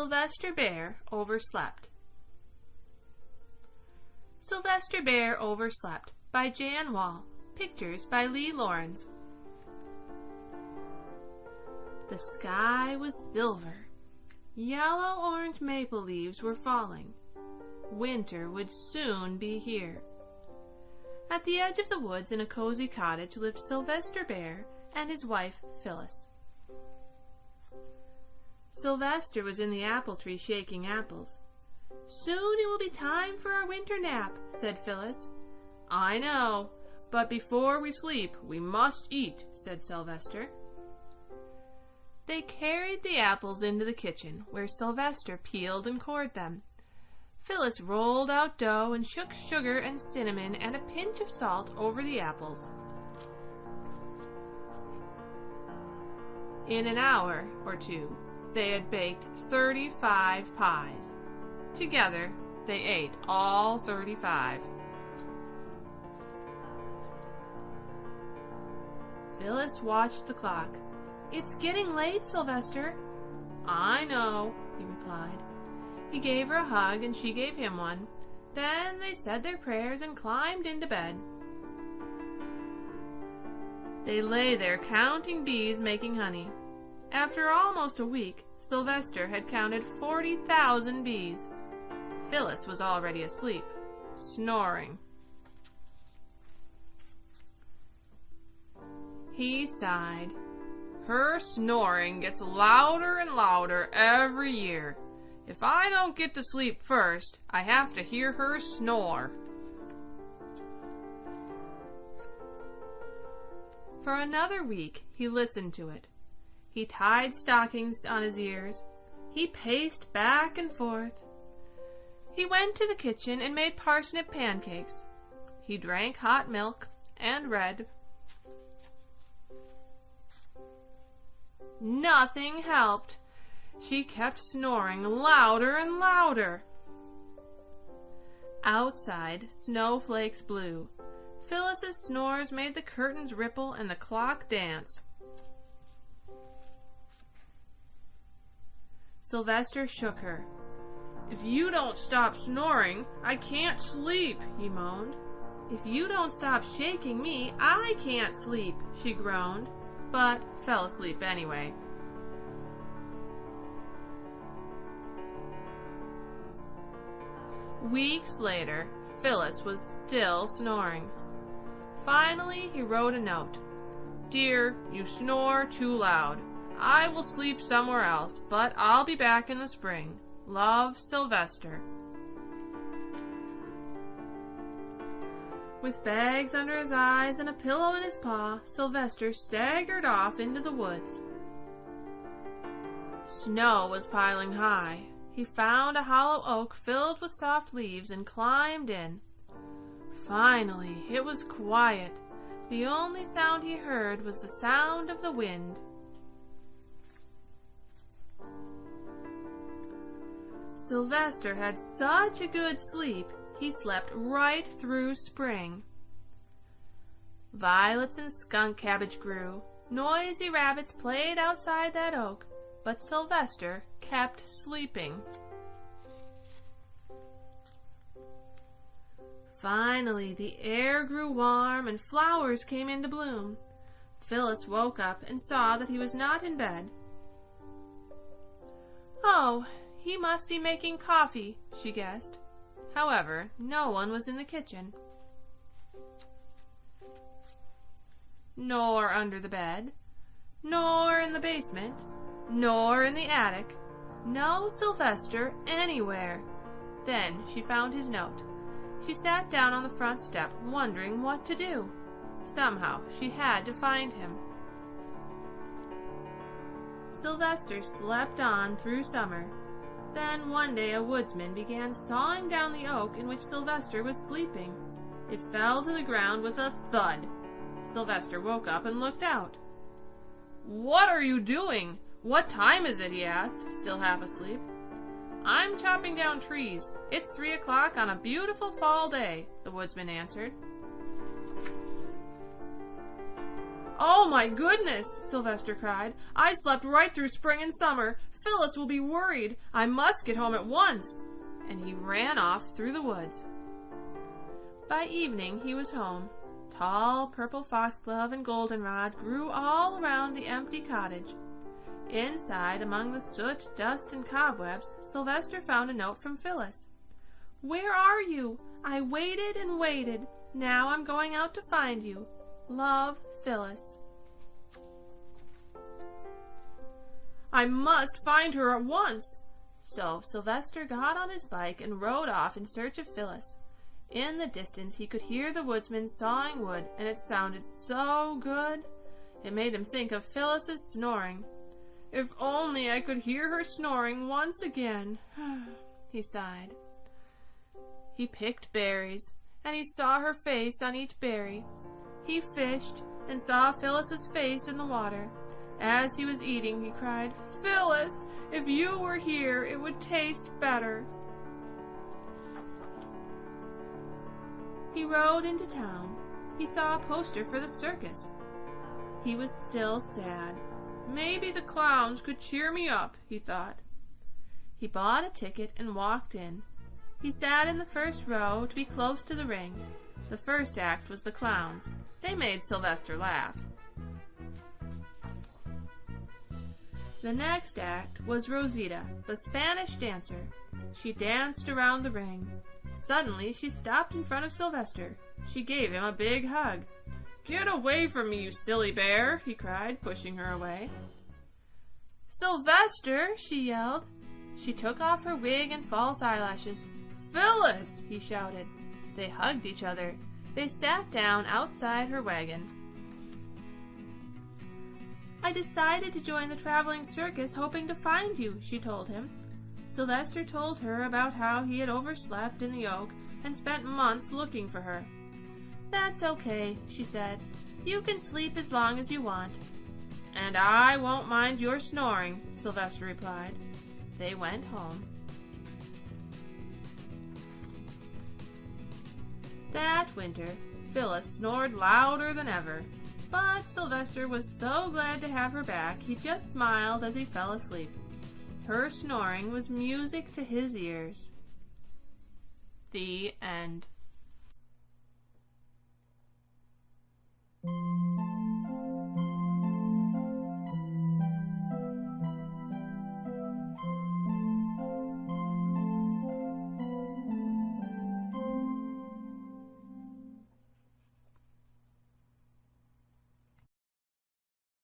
Sylvester Bear Overslept. Sylvester Bear Overslept by Jan Wahl. Pictures by Lorenz. The sky was silver. Yellow-orange maple leaves were falling. Winter would soon be here. At the edge of the woods in a cozy cottage lived Sylvester Bear and his wife Phyllis. Sylvester was in the apple tree shaking apples. "Soon it will be time for our winter nap," said Phyllis. "I know, but before we sleep we must eat," said Sylvester. They carried the apples into the kitchen, where Sylvester peeled and cored them. Phyllis rolled out dough and shook sugar and cinnamon and a pinch of salt over the apples. In an hour or two, they had baked 35 pies. Together, they ate all 35. Phyllis watched the clock. "It's getting late, Sylvester." "I know," he replied. He gave her a hug and she gave him one. Then they said their prayers and climbed into bed. They lay there counting bees making honey. After almost a week, Sylvester had counted 40,000 bees. Phyllis was already asleep, snoring. He sighed. "Her snoring gets louder and louder every year. If I don't get to sleep first, I have to hear her snore." For another week, he listened to it. He tied stockings on his ears. He paced back and forth. He went to the kitchen and made parsnip pancakes. He drank hot milk and read. Nothing helped. She kept snoring louder and louder. Outside, snowflakes blew. Phyllis's snores made the curtains ripple and the clock dance. Sylvester shook her. "If you don't stop snoring, I can't sleep," he moaned. "If you don't stop shaking me, I can't sleep," she groaned, but fell asleep anyway. Weeks later, Phyllis was still snoring. Finally, he wrote a note. "Dear, you snore too loud. I will sleep somewhere else, but I'll be back in the spring. Love, Sylvester." With bags under his eyes and a pillow in his paw, Sylvester staggered off into the woods. Snow was piling high. He found a hollow oak filled with soft leaves and climbed in. Finally, it was quiet. The only sound he heard was the sound of the wind. Sylvester had such a good sleep, he slept right through spring. Violets and skunk cabbage grew. Noisy rabbits played outside that oak, but Sylvester kept sleeping. Finally, the air grew warm and flowers came into bloom. Phyllis woke up and saw that he was not in bed. "Oh, he must be making coffee," she guessed. However, no one was in the kitchen, nor under the bed, nor in the basement, nor in the attic. No Sylvester anywhere. Then she found his note. She sat down on the front step, wondering what to do. Somehow she had to find him. Sylvester slept on through summer. Then one day a woodsman began sawing down the oak in which Sylvester was sleeping. It fell to the ground with a thud. Sylvester woke up and looked out. "What are you doing? What time is it?" he asked, still half asleep. "I'm chopping down trees. It's 3 o'clock on a beautiful fall day," the woodsman answered. "Oh my goodness," Sylvester cried. "I slept right through spring and summer. Phyllis will be worried. I must get home at once." And he ran off through the woods. By evening he was home. Tall purple foxglove and goldenrod grew all around the empty cottage. Inside, among the soot, dust, and cobwebs, Sylvester found a note from Phyllis. "Where are you? I waited and waited. Now I'm going out to find you. Love, Phyllis." "I must find her at once." So Sylvester got on his bike and rode off in search of Phyllis. In the distance he could hear the woodsman sawing wood, and it sounded so good. It made him think of Phyllis's snoring. "If only I could hear her snoring once again," he sighed. He picked berries, and he saw her face on each berry. He fished, and saw Phyllis's face in the water. As he was eating, he cried, "Phyllis, if you were here, it would taste better." He rode into town. He saw a poster for the circus. He was still sad. "Maybe the clowns could cheer me up," he thought. He bought a ticket and walked in. He sat in the first row to be close to the ring. The first act was the clowns. They made Sylvester laugh. The next act was Rosita, the Spanish dancer. She danced around the ring. Suddenly she stopped in front of Sylvester. She gave him a big hug. "Get away from me, you silly bear," he cried, pushing her away. "Sylvester!" she yelled. She took off her wig and false eyelashes. "Phyllis!" he shouted. They hugged each other. They sat down outside her wagon. "I decided to join the traveling circus hoping to find you," she told him. Sylvester told her about how he had overslept in the oak and spent months looking for her. "That's okay," she said. "You can sleep as long as you want." "And I won't mind your snoring," Sylvester replied. They went home. That winter, Phyllis snored louder than ever. But Sylvester was so glad to have her back, he just smiled as he fell asleep. Her snoring was music to his ears. The end.